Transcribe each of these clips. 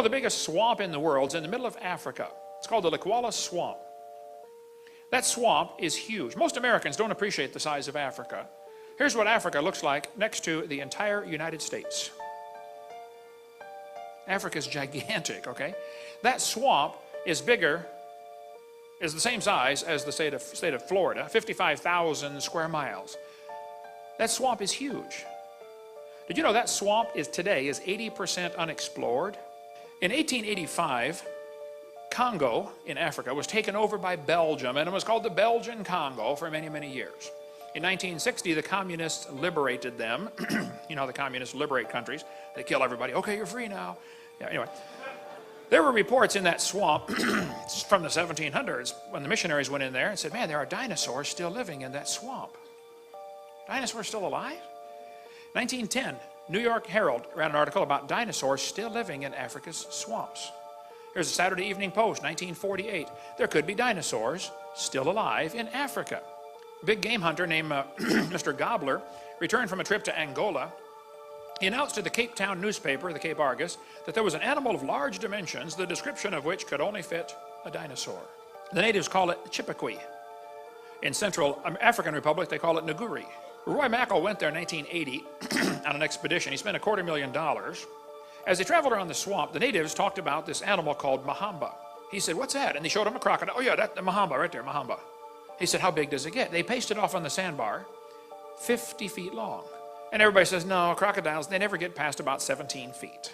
the biggest swamp in the world is in the middle of Africa. It's called the Likwala Swamp. That swamp is huge. Most Americans don't appreciate the size of Africa. Here's what Africa looks like next to the entire United States. Africa's gigantic, okay? That swamp is bigger, is the same size as the state of Florida, 55,000 square miles. That swamp is huge. Did you know that swamp today is 80% unexplored? In 1885, Congo in Africa was taken over by Belgium, and it was called the Belgian Congo for many, many years. In 1960, the communists liberated them. You know how the communists liberate countries. They kill everybody. Okay, you're free now. Yeah, anyway. There were reports in that swamp from the 1700s when the missionaries went in there and said, man, there are dinosaurs still living in that swamp. Dinosaurs still alive? 1910, New York Herald ran an article about dinosaurs still living in Africa's swamps. Here's a Saturday Evening Post, 1948. There could be dinosaurs still alive in Africa. A big game hunter named Mr. Gobbler returned from a trip to Angola. He announced to the Cape Town newspaper, the Cape Argus, that there was an animal of large dimensions, the description of which could only fit a dinosaur. The natives call it Chippewa. In Central African Republic, they call it Nguri. Roy Mackal went there in 1980 on an expedition. He spent $250,000. As they traveled around the swamp, the natives talked about this animal called Mahamba. He said, what's that? And they showed him a crocodile. Oh yeah, that's the Mahamba right there, Mahamba. He said, how big does it get? They pasted off on the sandbar, 50 feet long. And everybody says, no, crocodiles, they never get past about 17 feet.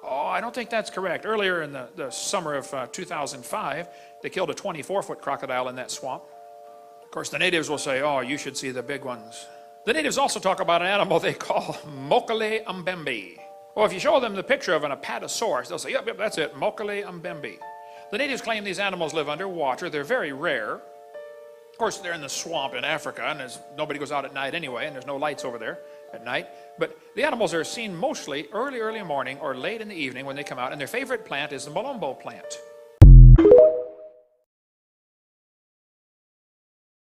Oh, I don't think that's correct. Earlier in the summer of 2005, they killed a 24-foot crocodile in that swamp. Of course, the natives will say, oh, you should see the big ones. The natives also talk about an animal they call Mokele Mbembe. Well, if you show them the picture of an apatosaurus, they'll say, yep, that's it, Mokele Mbembe. The natives claim these animals live underwater. They're very rare. Of course, they're in the swamp in Africa, and nobody goes out at night anyway, and there's no lights over there at night. But the animals are seen mostly early morning or late in the evening when they come out, and their favorite plant is the Malombo plant.